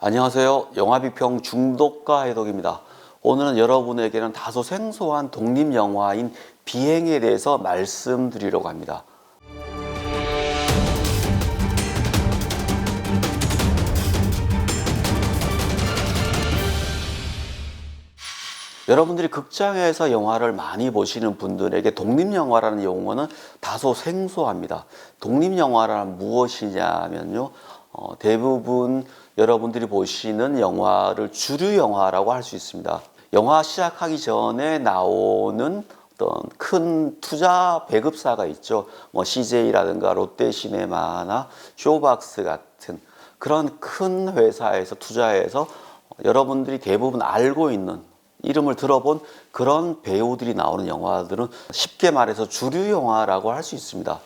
안녕하세요. 영화비평 중독가 해독입니다. 오늘은 여러분에게는 다소 생소한 독립영화인 비행에 대해서 말씀드리려고 합니다. 여러분들이 극장에서 영화를 많이 보시는 분들에게 독립영화라는 용어는 다소 생소합니다. 독립영화란 무엇이냐면요. 대부분 여러분들이 보시는 영화를 주류영화라고 할 수 있습니다. 영화 시작하기 전에 나오는 어떤 큰 투자 배급사가 있죠. CJ라든가 롯데시네마나 쇼박스 같은 그런 큰 회사에서 투자해서 여러분들이 대부분 알고 있는 이름을 들어본 그런 배우들이 나오는 영화들은 쉽게 말해서 주류영화라고 할 수 있습니다.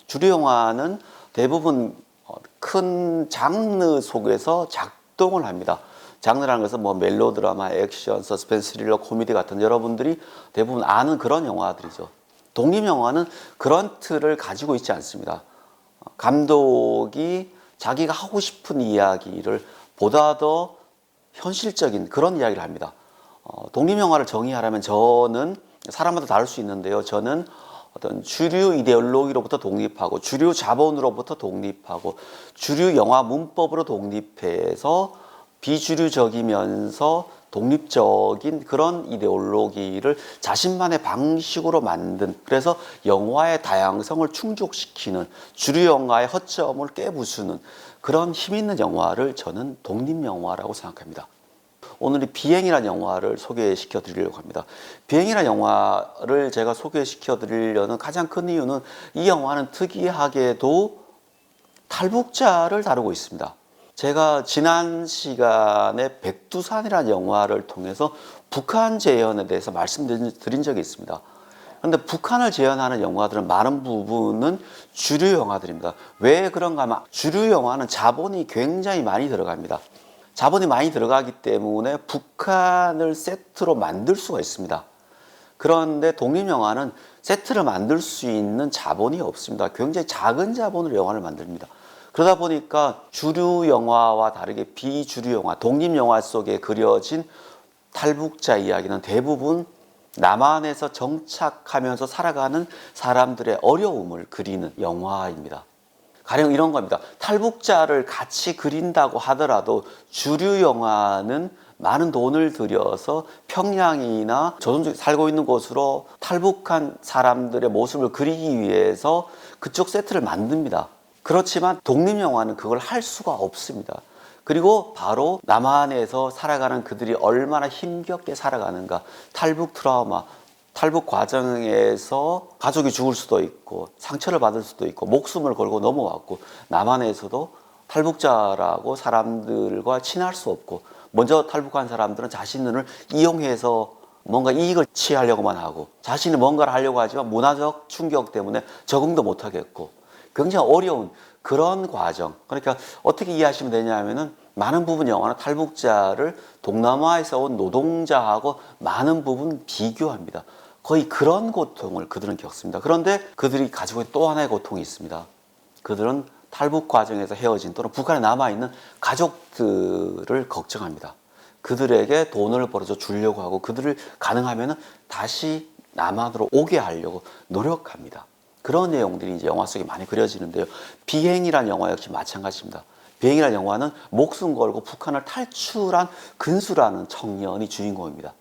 주류영화는 대부분 큰 장르 속에서 작동을 합니다. 장르라는 것은 멜로드라마, 액션, 서스펜스, 스릴러, 코미디 같은 여러분들이 대부분 아는 그런 영화들이죠. 독립영화는 그런 틀을 가지고 있지 않습니다. 감독이 자기가 하고 싶은 이야기를 보다 더 현실적인 그런 이야기를 합니다. 독립영화를 정의하라면 저는 사람마다 다를 수 있는데요. 저는 어떤 주류 이데올로기로부터 독립하고 주류 자본으로부터 독립하고 주류 영화 문법으로 독립해서 비주류적이면서 독립적인 그런 이데올로기를 자신만의 방식으로 만든, 그래서 영화의 다양성을 충족시키는, 주류 영화의 허점을 깨부수는 그런 힘 있는 영화를 저는 독립영화라고 생각합니다. 오늘 이 비행이라는 영화를 소개시켜 드리려고 합니다. 비행이라는 영화를 제가 소개시켜 드리려는 가장 큰 이유는 이 영화는 특이하게도 탈북자를 다루고 있습니다. 제가 지난 시간에 백두산이라는 영화를 통해서 북한 재현에 대해서 말씀드린 적이 있습니다. 그런데 북한을 재현하는 영화들은 많은 부분은 주류 영화들입니다. 왜 그런가 하면 주류 영화는 자본이 굉장히 많이 들어갑니다. 자본이 많이 들어가기 때문에 북한을 세트로 만들 수가 있습니다. 그런데 독립영화는 세트를 만들 수 있는 자본이 없습니다. 굉장히 작은 자본으로 영화를 만듭니다. 그러다 보니까 주류 영화와 다르게 비주류 영화, 독립영화 속에 그려진 탈북자 이야기는 대부분 남한에서 정착하면서 살아가는 사람들의 어려움을 그리는 영화입니다. 가령 이런 겁니다. 탈북자를 같이 그린다고 하더라도 주류 영화는 많은 돈을 들여서 평양이나 조선족이 살고 있는 곳으로 탈북한 사람들의 모습을 그리기 위해서 그쪽 세트를 만듭니다. 그렇지만 독립영화는 그걸 할 수가 없습니다. 그리고 바로 남한에서 살아가는 그들이 얼마나 힘겹게 살아가는가, 탈북 트라우마, 탈북 과정에서 가족이 죽을 수도 있고 상처를 받을 수도 있고 목숨을 걸고 넘어왔고 남한에서도 탈북자라고 사람들과 친할 수 없고 먼저 탈북한 사람들은 자신을 이용해서 뭔가 이익을 취하려고만 하고 자신이 뭔가를 하려고 하지만 문화적 충격 때문에 적응도 못하겠고 굉장히 어려운 그런 과정. 그러니까 어떻게 이해하시면 되냐면은 많은 부분 영화는 탈북자를 동남아에서 온 노동자하고 많은 부분 비교합니다. 거의 그런 고통을 그들은 겪습니다. 그런데 그들이 가지고 있는 또 하나의 고통이 있습니다. 그들은 탈북 과정에서 헤어진 또는 북한에 남아있는 가족들을 걱정합니다. 그들에게 돈을 벌어서 주려고 하고 그들을 가능하면 다시 남한으로 오게 하려고 노력합니다. 그런 내용들이 이제 영화 속에 많이 그려지는데요. 비행이라는 영화 역시 마찬가지입니다. 비행이라는 영화는 목숨 걸고 북한을 탈출한 근수라는 청년이 주인공입니다.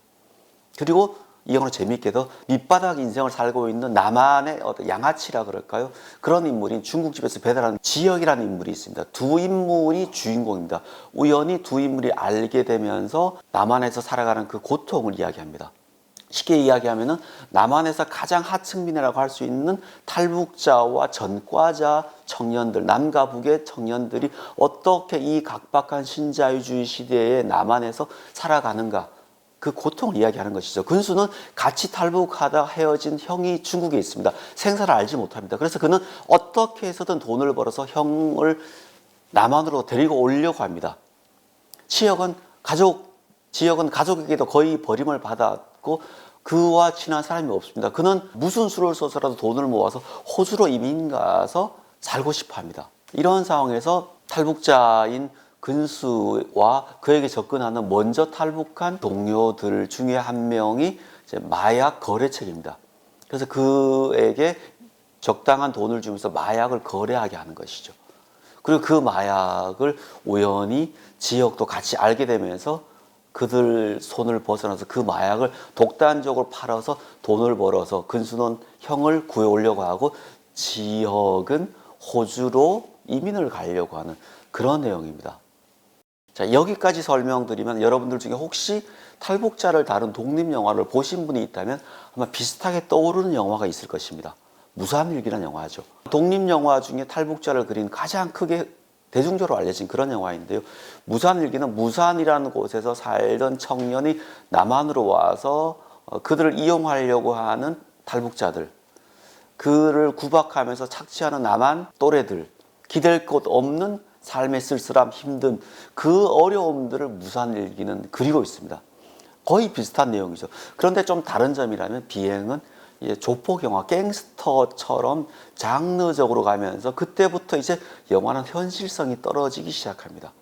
그리고 이 영화는 재미있게도 밑바닥 인생을 살고 있는 남한의 어떤 양아치라 그럴까요? 그런 인물인 중국집에서 배달하는 지역이라는 인물이 있습니다. 두 인물이 주인공입니다. 우연히 두 인물이 알게 되면서 남한에서 살아가는 그 고통을 이야기합니다. 쉽게 이야기하면은 남한에서 가장 하층민이라고 할 수 있는 탈북자와 전과자 청년들, 남과 북의 청년들이 어떻게 이 각박한 신자유주의 시대에 남한에서 살아가는가, 그 고통을 이야기하는 것이죠. 근수는 같이 탈북하다 헤어진 형이 중국에 있습니다. 생사를 알지 못합니다. 그래서 그는 어떻게 해서든 돈을 벌어서 형을 남한으로 데리고 오려고 합니다. 지역은 가족에게도 거의 버림을 받았고 그와 친한 사람이 없습니다. 그는 무슨 수를 써서라도 돈을 모아서 호주로 이민 가서 살고 싶어 합니다. 이런 상황에서 탈북자인 근수와 그에게 접근하는 먼저 탈북한 동료들 중에 한 명이 이제 마약 거래책입니다. 그래서 그에게 적당한 돈을 주면서 마약을 거래하게 하는 것이죠. 그리고 그 마약을 우연히 지역도 같이 알게 되면서 그들 손을 벗어나서 그 마약을 독단적으로 팔아서 돈을 벌어서 근수는 형을 구해오려고 하고 지역은 호주로 이민을 가려고 하는 그런 내용입니다. 자, 여기까지 설명드리면 여러분들 중에 혹시 탈북자를 다룬 독립영화를 보신 분이 있다면 아마 비슷하게 떠오르는 영화가 있을 것입니다. 무산일기라는 영화죠. 독립영화 중에 탈북자를 그린 가장 크게 대중적으로 알려진 그런 영화인데요. 무산일기는 무산이라는 곳에서 살던 청년이 남한으로 와서 그들을 이용하려고 하는 탈북자들, 그를 구박하면서 착취하는 남한 또래들, 기댈 곳 없는 삶의 쓸쓸함, 힘든 그 어려움들을 무산일기는 그리고 있습니다. 거의 비슷한 내용이죠. 그런데 좀 다른 점이라면 비행은 이제 조폭 영화, 갱스터처럼 장르적으로 가면서 그때부터 이제 영화는 현실성이 떨어지기 시작합니다.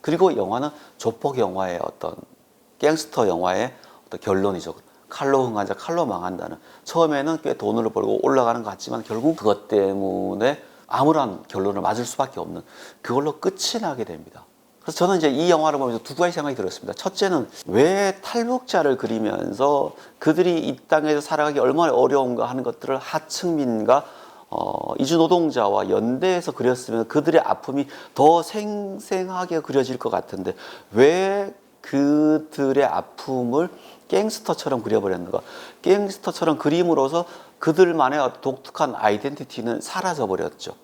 그리고 영화는 조폭 영화의 어떤 갱스터 영화의 어떤 결론이죠. 칼로 흥한 자 칼로 망한다는. 처음에는 꽤 돈을 벌고 올라가는 것 같지만 결국 그것 때문에 아무런 결론을 맞을 수밖에 없는 그걸로 끝이 나게 됩니다. 그래서 저는 이제 이 영화를 보면서 두 가지 생각이 들었습니다. 첫째는 왜 탈북자를 그리면서 그들이 이 땅에서 살아가기 얼마나 어려운가 하는 것들을 하층민과 이주 노동자와 연대해서 그렸으면 그들의 아픔이 더 생생하게 그려질 것 같은데 왜 그들의 아픔을 갱스터처럼 그려버렸는가? 갱스터처럼 그림으로써 그들만의 독특한 아이덴티티는 사라져버렸죠.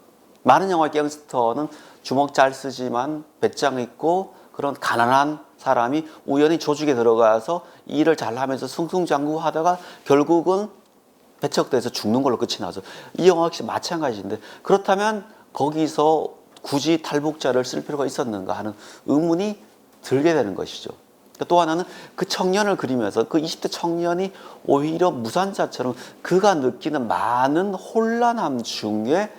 많은 영화의 갱스터는 주먹 잘 쓰지만 배짱 있고 그런 가난한 사람이 우연히 조직에 들어가서 일을 잘하면서 승승장구하다가 결국은 배척돼서 죽는 걸로 끝이 나죠. 이 영화 역시 마찬가지인데 그렇다면 거기서 굳이 탈북자를 쓸 필요가 있었는가 하는 의문이 들게 되는 것이죠. 또 하나는 그 청년을 그리면서 그 20대 청년이 오히려 무산자처럼 그가 느끼는 많은 혼란함 중에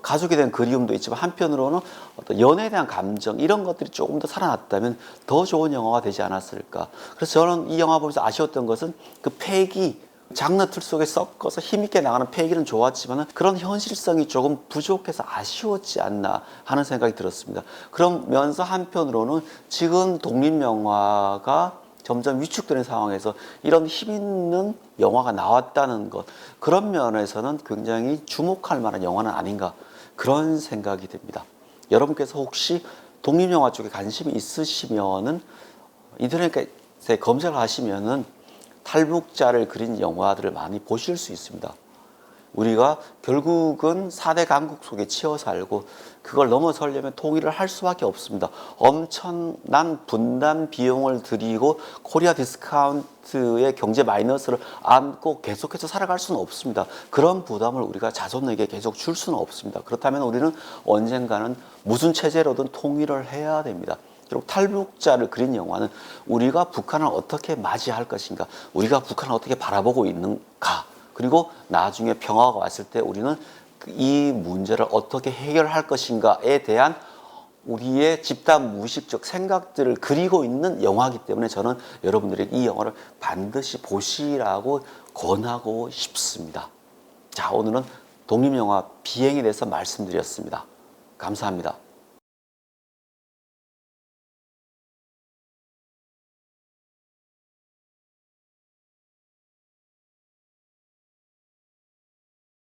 가족에 대한 그리움도 있지만 한편으로는 어떤 연애에 대한 감정 이런 것들이 조금 더 살아났다면 더 좋은 영화가 되지 않았을까. 그래서 저는 이 영화 보면서 아쉬웠던 것은 그 패기, 장르 틀 속에 섞어서 힘있게 나가는 패기는 좋았지만 그런 현실성이 조금 부족해서 아쉬웠지 않나 하는 생각이 들었습니다. 그러면서 한편으로는 지금 독립영화가 점점 위축되는 상황에서 이런 힘있는 영화가 나왔다는 것, 그런 면에서는 굉장히 주목할 만한 영화는 아닌가 그런 생각이 듭니다. 여러분께서 혹시 독립영화 쪽에 관심이 있으시면은 인터넷에 검색을 하시면은 탈북자를 그린 영화들을 많이 보실 수 있습니다. 우리가 결국은 4대 강국 속에 치여 살고 그걸 넘어서려면 통일을 할 수밖에 없습니다. 엄청난 분담 비용을 들이고 코리아 디스카운트의 경제 마이너스를 안고 계속해서 살아갈 수는 없습니다. 그런 부담을 우리가 자손에게 계속 줄 수는 없습니다. 그렇다면 우리는 언젠가는 무슨 체제로든 통일을 해야 됩니다. 결국 탈북자를 그린 영화는 우리가 북한을 어떻게 맞이할 것인가, 우리가 북한을 어떻게 바라보고 있는가, 그리고 나중에 평화가 왔을 때 우리는 이 문제를 어떻게 해결할 것인가에 대한 우리의 집단 무의식적 생각들을 그리고 있는 영화이기 때문에 저는 여러분들에게 이 영화를 반드시 보시라고 권하고 싶습니다. 자, 오늘은 독립영화 비행에 대해서 말씀드렸습니다. 감사합니다.